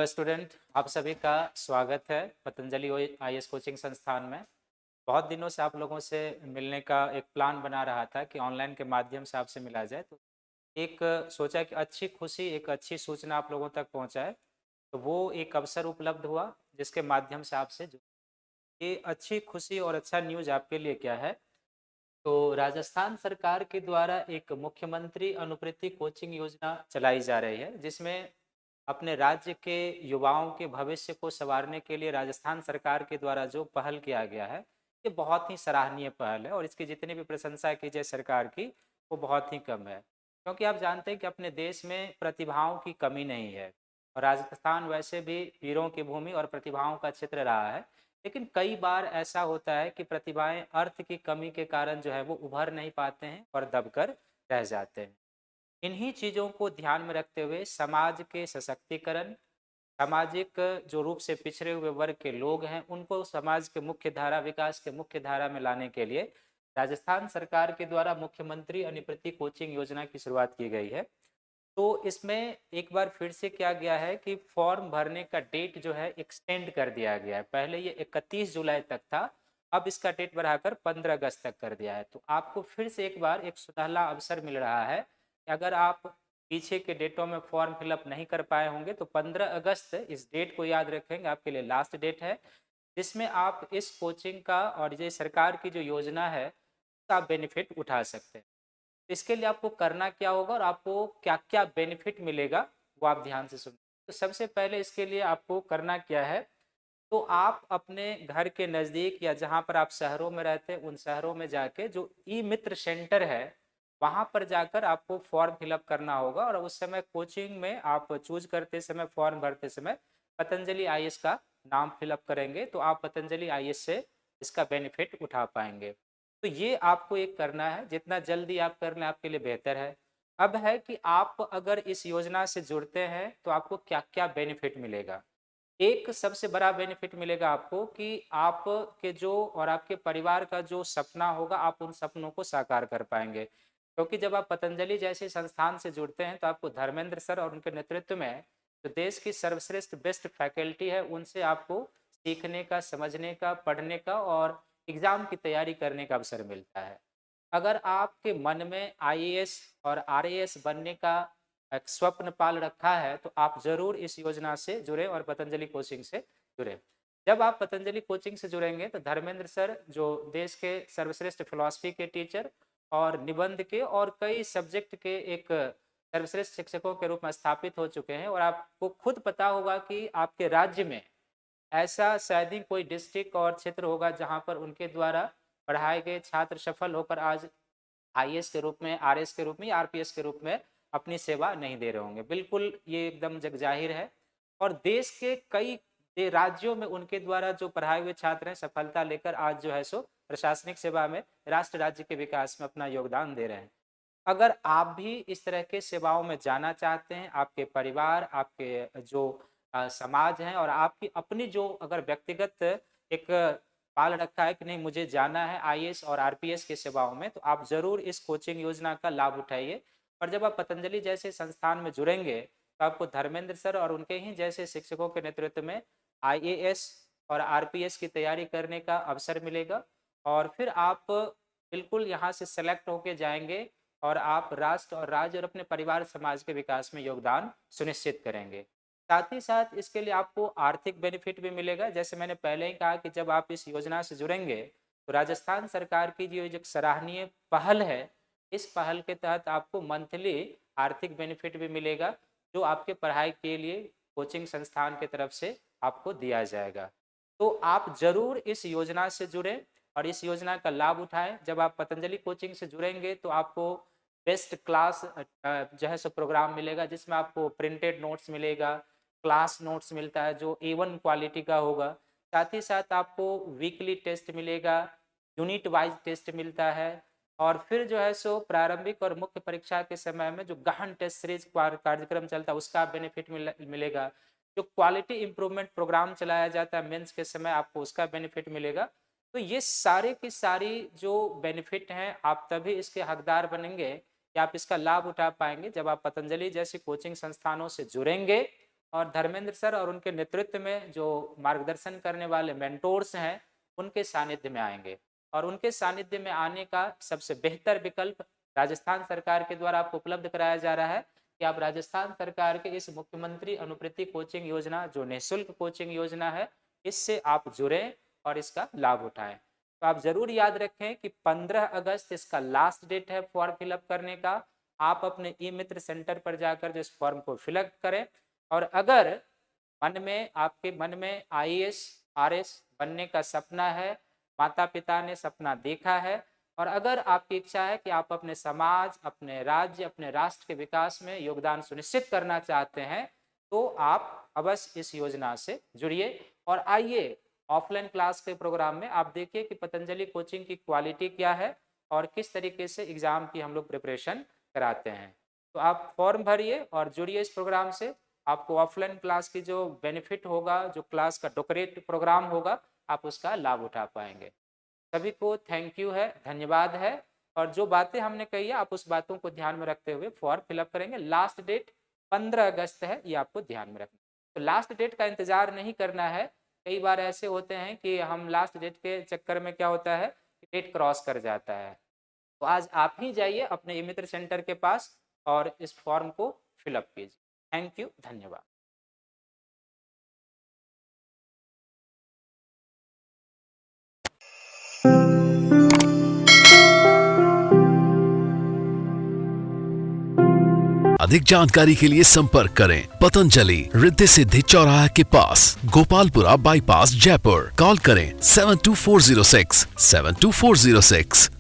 Student, आप सभी का स्वागत है पतंजलि आईएएस कोचिंग संस्थान में। बहुत दिनों से आप लोगों से मिलने का एक प्लान बना रहा था कि ऑनलाइन के माध्यम से आपसे मिला जाए। तो एक सोचा कि अच्छी खुशी, एक अच्छी सूचना आप लोगों तक पहुंचाए। तो वो एक अवसर उपलब्ध हुआ जिसके माध्यम से आपसे ये अच्छी खुशी और अच्छा न्यूज़ आपके लिए क्या है। तो राजस्थान सरकार के द्वारा एक मुख्यमंत्री अनुवृत्ति कोचिंग योजना चलाई जा रही है, जिसमें अपने राज्य के युवाओं के भविष्य को संवारने के लिए राजस्थान सरकार के द्वारा जो पहल किया गया है, ये बहुत ही सराहनीय पहल है और इसकी जितनी भी प्रशंसा की जाए सरकार की, वो बहुत ही कम है। क्योंकि आप जानते हैं कि अपने देश में प्रतिभाओं की कमी नहीं है और राजस्थान वैसे भी वीरों की भूमि और प्रतिभाओं का क्षेत्र रहा है। लेकिन कई बार ऐसा होता है कि प्रतिभाएं अर्थ की कमी के कारण जो है वो उभर नहीं पाते हैं और दबकर रह जाते हैं। इन्हीं चीज़ों को ध्यान में रखते हुए समाज के सशक्तिकरण, सामाजिक जो रूप से पिछड़े हुए वर्ग के लोग हैं उनको समाज के मुख्य धारा, विकास के मुख्य धारा में लाने के लिए राजस्थान सरकार के द्वारा मुख्यमंत्री अनुवृत्ति कोचिंग योजना की शुरुआत की गई है। तो इसमें एक बार फिर से क्या गया है कि फॉर्म भरने का डेट जो है एक्सटेंड कर दिया गया है। पहले ये 31 जुलाई तक था, अब इसका डेट बढ़ाकर 15 अगस्त तक कर दिया है। तो आपको फिर से एक बार एक सुनहला अवसर मिल रहा है कि अगर आप पीछे के डेटों में फॉर्म फिलअप नहीं कर पाए होंगे तो 15 अगस्त, इस डेट को याद रखेंगे, आपके लिए लास्ट डेट है, जिसमें आप इस कोचिंग का और ये सरकार की जो योजना है उसका बेनिफिट उठा सकते हैं। इसके लिए आपको करना क्या होगा और आपको क्या क्या बेनिफिट मिलेगा, वो आप ध्यान से सुनिए। तो सबसे पहले इसके लिए आपको करना क्या है, तो आप अपने घर के नज़दीक या जहाँ पर आप शहरों में रहते हैं उन शहरों में जाके जो ई मित्र सेंटर है वहाँ पर जाकर आपको फॉर्म फिलअप करना होगा और उस समय कोचिंग में आप चूज करते समय, फॉर्म भरते समय पतंजलि आईएएस का नाम फिलअप करेंगे तो आप पतंजलि आईएएस से इसका बेनिफिट उठा पाएंगे। तो ये आपको एक करना है, जितना जल्दी आप कर लें आपके लिए बेहतर है। अब है कि आप अगर इस योजना से जुड़ते हैं तो आपको क्या क्या बेनिफिट मिलेगा। एक सबसे बड़ा बेनिफिट मिलेगा आपको कि आपके जो और आपके परिवार का जो सपना होगा आप उन सपनों को साकार कर पाएंगे। क्योंकि जब आप पतंजलि जैसे संस्थान से जुड़ते हैं तो आपको धर्मेंद्र सर और उनके नेतृत्व में जो देश की सर्वश्रेष्ठ बेस्ट फैकल्टी है उनसे आपको सीखने का, समझने का, पढ़ने का और एग्जाम की तैयारी करने का अवसर मिलता है। अगर आपके मन में आईएएस और आरएएस बनने का एक स्वप्न पाल रखा है तो आप जरूर इस योजना से जुड़े और पतंजलि कोचिंग से जुड़े। जब आप पतंजलि कोचिंग से जुड़ेंगे तो धर्मेंद्र सर जो देश के सर्वश्रेष्ठ फिलॉसफी के टीचर और निबंध के और कई सब्जेक्ट के एक सर्वश्रेष्ठ शिक्षकों के रूप में स्थापित हो चुके हैं और आपको खुद पता होगा कि आपके राज्य में ऐसा शायद ही कोई डिस्ट्रिक्ट और क्षेत्र होगा जहां पर उनके द्वारा पढ़ाए गए छात्र सफल होकर आज आईएएस के रूप में, आरएएस के रूप में या आरपीएस के रूप में अपनी सेवा नहीं दे रहे होंगे। बिल्कुल ये एकदम जगजाहिर है और देश के कई राज्यों में उनके द्वारा जो पढ़ाए हुए छात्र हैं सफलता लेकर आज जो है सो प्रशासनिक सेवा में, राष्ट्र राज्य के विकास में अपना योगदान दे रहे हैं। अगर आप भी इस तरह के सेवाओं में जाना चाहते हैं, आपके परिवार, आपके जो समाज है और आपकी अपनी जो अगर व्यक्तिगत एक पाल रखा है कि नहीं मुझे जाना है आईएएस और आरपीएस की सेवाओं में, तो आप जरूर इस कोचिंग योजना का लाभ उठाइए। और जब आप पतंजलि जैसे संस्थान में जुड़ेंगे तो आपको धर्मेंद्र सर और उनके ही जैसे शिक्षकों के नेतृत्व में आईएएस और आरपीएस की तैयारी करने का अवसर मिलेगा और फिर आप बिल्कुल यहाँ से सेलेक्ट होके जाएंगे और आप राष्ट्र और राज्य और अपने परिवार समाज के विकास में योगदान सुनिश्चित करेंगे। साथ ही साथ इसके लिए आपको आर्थिक बेनिफिट भी मिलेगा। जैसे मैंने पहले ही कहा कि जब आप इस योजना से जुड़ेंगे तो राजस्थान सरकार की जो एक सराहनीय पहल है, इस पहल के तहत आपको मंथली आर्थिक बेनिफिट भी मिलेगा जो आपके पढ़ाई के लिए कोचिंग संस्थान की तरफ से आपको दिया जाएगा। तो आप जरूर इस योजना से जुड़ें और इस योजना का लाभ उठाएं। जब आप पतंजलि कोचिंग से जुड़ेंगे तो आपको बेस्ट क्लास जो है सो प्रोग्राम मिलेगा जिसमें आपको प्रिंटेड नोट्स मिलेगा, क्लास नोट्स मिलता है जो A1 क्वालिटी का होगा। साथ ही साथ आपको वीकली टेस्ट मिलेगा, यूनिट वाइज टेस्ट मिलता है और फिर जो है सो प्रारंभिक और मुख्य परीक्षा के समय में जो गहन टेस्ट सीरीज कार्यक्रम चलता है उसका बेनिफिट मिलेगा। जो क्वालिटी इंप्रूवमेंट प्रोग्राम चलाया जाता है मेंस के समय, आपको उसका बेनिफिट मिलेगा। तो ये सारे की सारी जो बेनिफिट हैं आप तभी इसके हकदार बनेंगे या आप इसका लाभ उठा पाएंगे जब आप पतंजलि जैसी कोचिंग संस्थानों से जुड़ेंगे और धर्मेंद्र सर और उनके नेतृत्व में जो मार्गदर्शन करने वाले मेंटोर्स हैं उनके सानिध्य में आएंगे। और उनके सानिध्य में आने का सबसे बेहतर विकल्प राजस्थान सरकार के द्वारा आपको उपलब्ध कराया जा रहा है कि आप राजस्थान सरकार के इस मुख्यमंत्री अनुवृत्ति कोचिंग योजना, जो निःशुल्क कोचिंग योजना है, इससे आप जुड़ें और इसका लाभ उठाएं। तो आप जरूर याद रखें कि 15 अगस्त इसका लास्ट डेट है फॉर्म फिलअप करने का। आप अपने ई मित्र सेंटर पर जाकर जो इस फॉर्म को फिलअप करें, और अगर आपके मन में IAS RS बनने का सपना है, माता पिता ने सपना देखा है, और अगर आपकी इच्छा है कि आप अपने समाज, अपने राज्य, अपने राष्ट्र के विकास में योगदान सुनिश्चित करना चाहते हैं, तो आप अवश्य इस योजना से जुड़िए और आइए ऑफलाइन क्लास के प्रोग्राम में आप देखिए कि पतंजलि कोचिंग की क्वालिटी क्या है और किस तरीके से एग्जाम की हम लोग प्रिपरेशन कराते हैं। तो आप फॉर्म भरिए और जुड़िए इस प्रोग्राम से। आपको ऑफलाइन क्लास की जो बेनिफिट होगा, जो क्लास का डेकोरेट प्रोग्राम होगा, आप उसका लाभ उठा पाएंगे। सभी को थैंक यू है, धन्यवाद है। और जो बातें हमने कही है आप उस बातों को ध्यान में रखते हुए फॉर्म फिलअप करेंगे। लास्ट डेट 15 अगस्त है, ये आपको ध्यान में रखना। तो लास्ट डेट का इंतजार नहीं करना है। कई बार ऐसे होते हैं कि हम लास्ट डेट के चक्कर में क्या होता है, डेट क्रॉस कर जाता है। तो आज आप ही जाइए अपने ई मित्र सेंटर के पास और इस फॉर्म को फिलअप कीजिए। थैंक यू, धन्यवाद। अधिक जानकारी के लिए संपर्क करें पतंजलि, रिद्धि सिद्धि चौराहा के पास, गोपालपुरा बाईपास, जयपुर। कॉल करें 72406 72406।